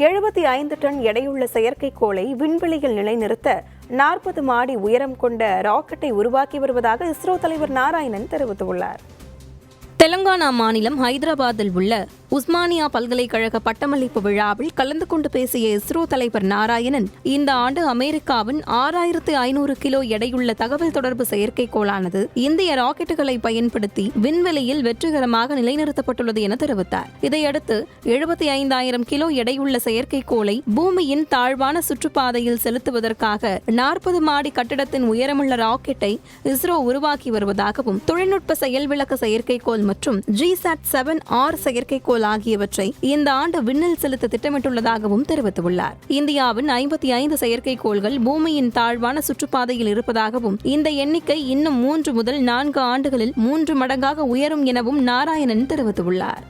75 ton எடையுள்ள செயற்கைக்கோளை விண்வெளியில் நிலைநிறுத்த 40 மாடி உயரம் கொண்ட ராக்கெட்டை உருவாக்கி வருவதாக இஸ்ரோ தலைவர் நாராயணன் தெரிவித்துள்ளார். தெலங்கானா மாநிலம் ஹைதராபாத்தில் உள்ள உஸ்மானியா பல்கலைக்கழக பட்டமளிப்பு விழாவில் கலந்து கொண்டு பேசிய இஸ்ரோ தலைவர் நாராயணன், இந்த ஆண்டு அமெரிக்காவின் 6500 கிலோ எடையுள்ள தகவல் தொடர்பு செயற்கைக்கோளானது இந்திய ராக்கெட்டுகளை பயன்படுத்தி விண்வெளியில் வெற்றிகரமாக நிலைநிறுத்தப்பட்டுள்ளது என தெரிவித்தார். இதையடுத்து 75000 கிலோ எடையுள்ள செயற்கைக்கோளை பூமியின் தாழ்வான சுற்றுப்பாதையில் செலுத்துவதற்காக 40 மாடி கட்டிடத்தின் உயரமுள்ள ராக்கெட்டை இஸ்ரோ உருவாக்கி வருவதாகவும், தொழில்நுட்ப செயல்விளக்க செயற்கைக்கோள் மற்றும் GSAT-7R செயற்கைக்கோள் ஆகியவற்றை இந்த ஆண்டு விண்ணில் செலுத்த திட்டமிட்டுள்ளதாகவும் தெரிவித்துள்ளார். இந்தியாவின் 55 செயற்கைக்கோள்கள் பூமியின் தாழ்வான சுற்றுப்பாதையில் இருப்பதாகவும், இந்த எண்ணிக்கை இன்னும் 3 முதல் 4 ஆண்டுகளில் 3 மடங்காக உயரும் எனவும் நாராயணன் தெரிவித்துள்ளார்.